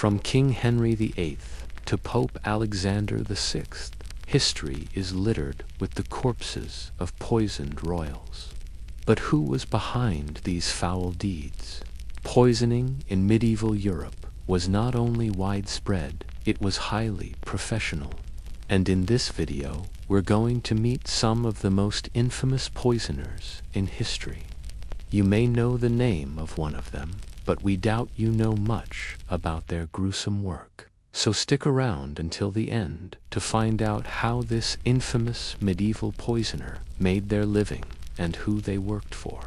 From King Henry VIII to Pope Alexander VI, history is littered with the corpses of poisoned royals. But who was behind these foul deeds? Poisoning in medieval Europe was not only widespread, it was highly professional. And in this video, we're going to meet some of the most infamous poisoners in history. You may know the name of one of them, but we doubt you know much about their gruesome work. So stick around until the end to find out how this infamous medieval poisoner made their living and who they worked for.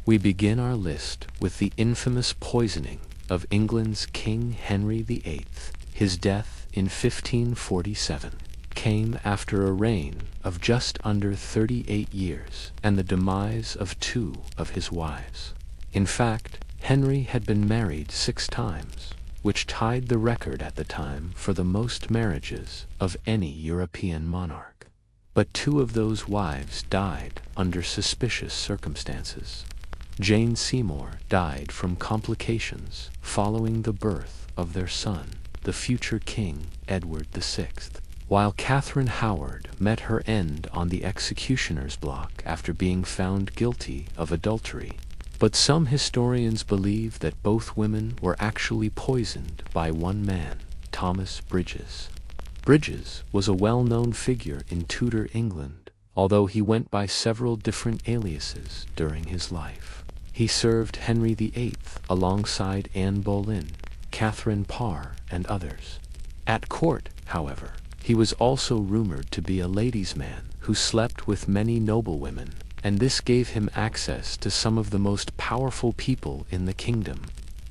We begin our list with the infamous poisoning of England's King Henry VIII. His death in 1547 came after a reign of just under 38 years and the demise of two of his wives. In fact, Henry had been married 6 times, which tied the record at the time for the most marriages of any European monarch. But 2 of those wives died under suspicious circumstances. Jane Seymour died from complications following the birth of their son, the future King Edward VI, while Catherine Howard met her end on the executioner's block after being found guilty of adultery. But some historians believe that both women were actually poisoned by one man, Thomas Bridges. Bridges was a well-known figure in Tudor England, although he went by several different aliases during his life. He served Henry VIII alongside Anne Boleyn, Catherine Parr, and others. At court, however, he was also rumored to be a ladies' man who slept with many noblewomen, and this gave him access to some of the most powerful people in the kingdom.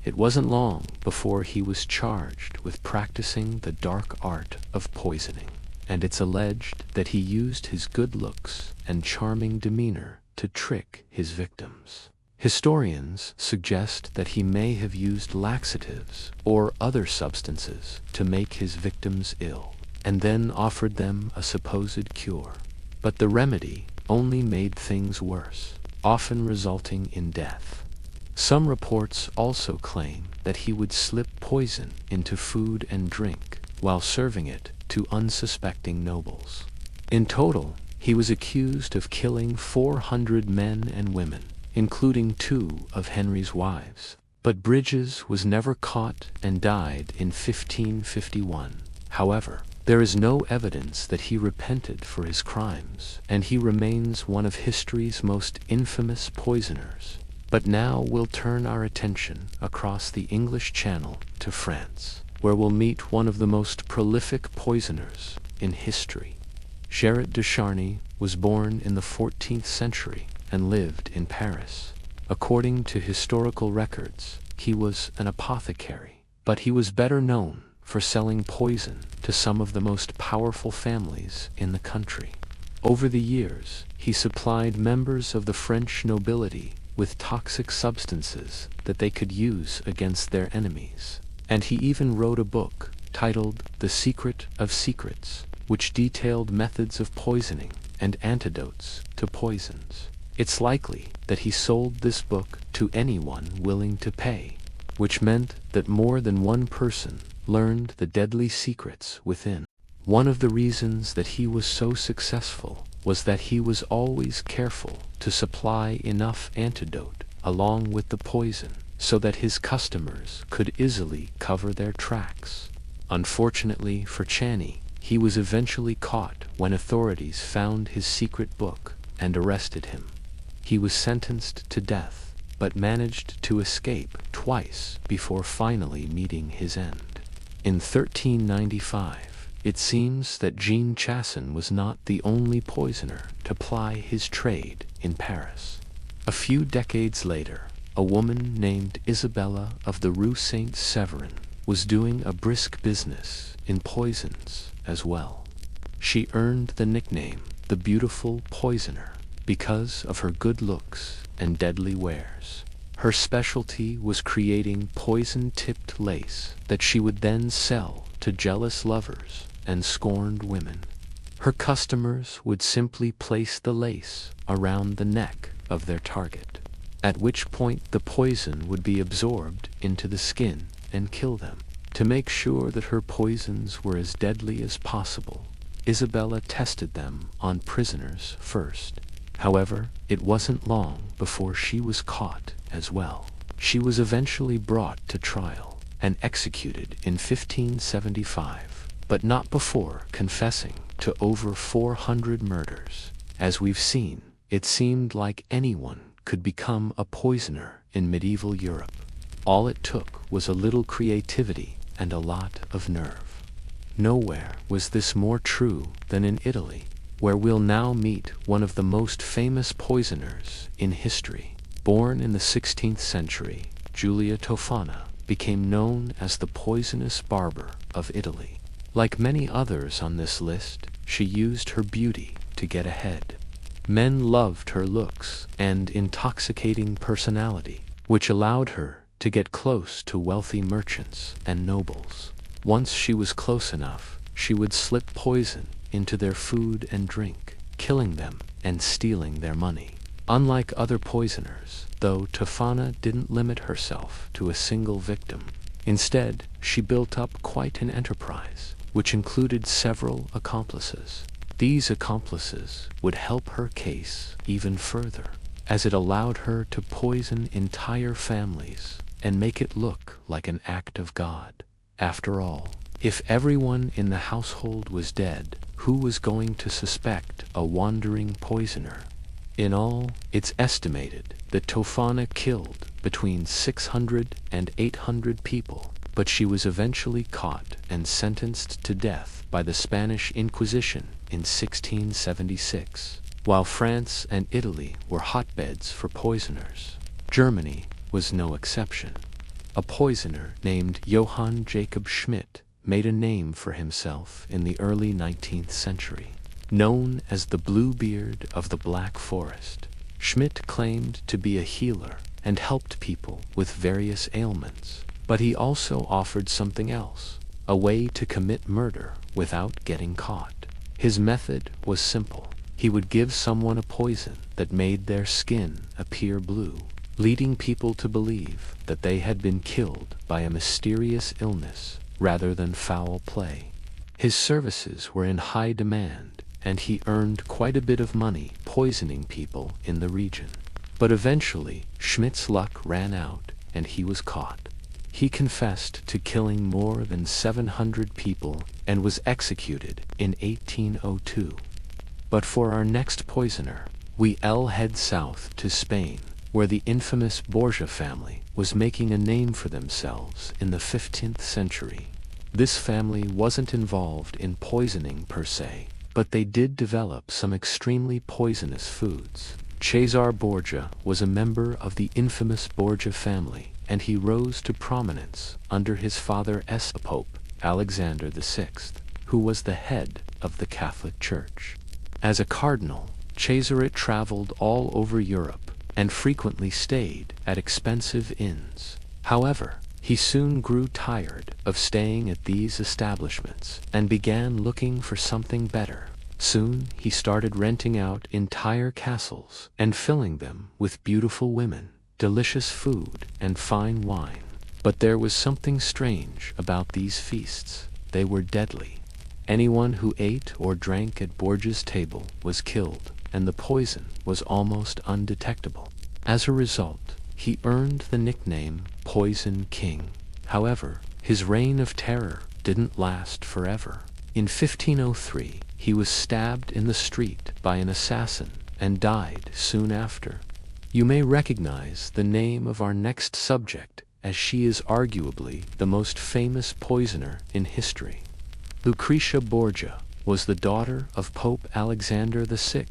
It wasn't long before he was charged with practicing the dark art of poisoning, and it's alleged that he used his good looks and charming demeanor to trick his victims. Historians suggest that he may have used laxatives or other substances to make his victims ill, and then offered them a supposed cure. But the remedy only made things worse, often resulting in death. Some reports also claim that he would slip poison into food and drink while serving it to unsuspecting nobles. In total, he was accused of killing 400 men and women, including 2 of Henry's wives. But Bridges was never caught and died in 1551. However, there is no evidence that he repented for his crimes, and he remains one of history's most infamous poisoners. But now we'll turn our attention across the English Channel to France, where we'll meet one of the most prolific poisoners in history. Girot de Charny was born in the 14th century and lived in Paris. According to historical records, he was an apothecary, but he was better known for selling poison to some of the most powerful families in the country. Over the years, he supplied members of the French nobility with toxic substances that they could use against their enemies. And he even wrote a book titled The Secret of Secrets, which detailed methods of poisoning and antidotes to poisons. It's likely that he sold this book to anyone willing to pay, which meant that more than one person learned the deadly secrets within. One of the reasons that he was so successful was that he was always careful to supply enough antidote along with the poison so that his customers could easily cover their tracks. Unfortunately for Charny, he was eventually caught when authorities found his secret book and arrested him. He was sentenced to death, but managed to escape twice before finally meeting his end. In 1395, it seems that Jean Chassin was not the only poisoner to ply his trade in Paris. A few decades later, a woman named Isabella of the Rue St. Severin was doing a brisk business in poisons as well. She earned the nickname the Beautiful Poisoner because of her good looks and deadly wares. Her specialty was creating poison-tipped lace that she would then sell to jealous lovers and scorned women. Her customers would simply place the lace around the neck of their target, at which point the poison would be absorbed into the skin and kill them. To make sure that her poisons were as deadly as possible, Isabella tested them on prisoners first. However, it wasn't long before she was caught as well. She was eventually brought to trial and executed in 1575, but not before confessing to over 400 murders. As we've seen, it seemed like anyone could become a poisoner in medieval Europe. All it took was a little creativity and a lot of nerve. Nowhere was this more true than in Italy, where we'll now meet one of the most famous poisoners in history. Born in the 16th century, Giulia Tofana became known as the poisonous barber of Italy. Like many others on this list, she used her beauty to get ahead. Men loved her looks and intoxicating personality, which allowed her to get close to wealthy merchants and nobles. Once she was close enough, she would slip poison into their food and drink, killing them and stealing their money. Unlike other poisoners, though, Tofana didn't limit herself to a single victim. Instead, she built up quite an enterprise, which included several accomplices. These accomplices would help her case even further, as it allowed her to poison entire families and make it look like an act of God. After all, if everyone in the household was dead, who was going to suspect a wandering poisoner? In all, it's estimated that Tofana killed between 600 and 800 people, but she was eventually caught and sentenced to death by the Spanish Inquisition in 1676. While France and Italy were hotbeds for poisoners, Germany was no exception. A poisoner named Johann Jacob Schmidt made a name for himself in the early 19th century. Known as the Bluebeard of the Black Forest, Schmidt claimed to be a healer and helped people with various ailments, but he also offered something else, a way to commit murder without getting caught. His method was simple. He would give someone a poison that made their skin appear blue, leading people to believe that they had been killed by a mysterious illness rather than foul play. His services were in high demand, and he earned quite a bit of money poisoning people in the region. But eventually, Schmidt's luck ran out, and he was caught. He confessed to killing more than 700 people and was executed in 1802. But for our next poisoner, we'll head south to Spain, where the infamous Borgia family was making a name for themselves in the 15th century. This family wasn't involved in poisoning per se, but they did develop some extremely poisonous foods. Cesare Borgia was a member of the infamous Borgia family, and he rose to prominence under his father's Pope, Alexander VI, who was the head of the Catholic Church. As a cardinal, Cesare traveled all over Europe and frequently stayed at expensive inns. However, he soon grew tired of staying at these establishments and began looking for something better. Soon he started renting out entire castles and filling them with beautiful women, delicious food, and fine wine. But there was something strange about these feasts. They were deadly. Anyone who ate or drank at Borgia's table was killed, and the poison was almost undetectable. As a result, he earned the nickname Poison King. However, his reign of terror didn't last forever. In 1503, he was stabbed in the street by an assassin and died soon after. You may recognize the name of our next subject, as she is arguably the most famous poisoner in history. Lucretia Borgia was the daughter of Pope Alexander VI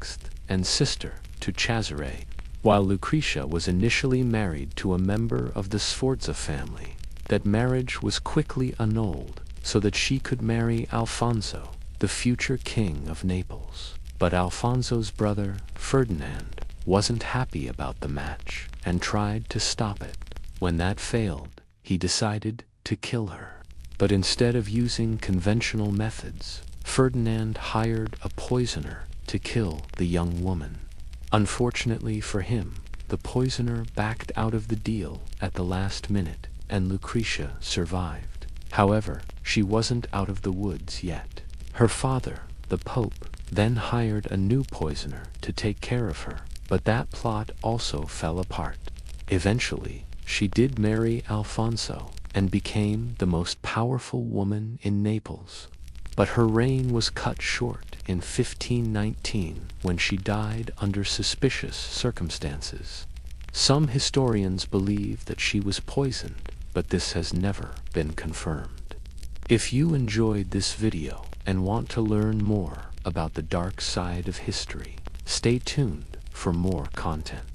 and sister to Cesare. While Lucretia was initially married to a member of the Sforza family, that marriage was quickly annulled so that she could marry Alfonso, the future king of Naples. But Alfonso's brother, Ferdinand, wasn't happy about the match and tried to stop it. When that failed, he decided to kill her. But instead of using conventional methods, Ferdinand hired a poisoner to kill the young woman. Unfortunately for him, the poisoner backed out of the deal at the last minute, and Lucretia survived. However, she wasn't out of the woods yet. Her father, the Pope, then hired a new poisoner to take care of her, but that plot also fell apart. Eventually, she did marry Alfonso and became the most powerful woman in Naples. But her reign was cut short in 1519 when she died under suspicious circumstances. Some historians believe that she was poisoned, but this has never been confirmed. If you enjoyed this video and want to learn more about the dark side of history, stay tuned for more content.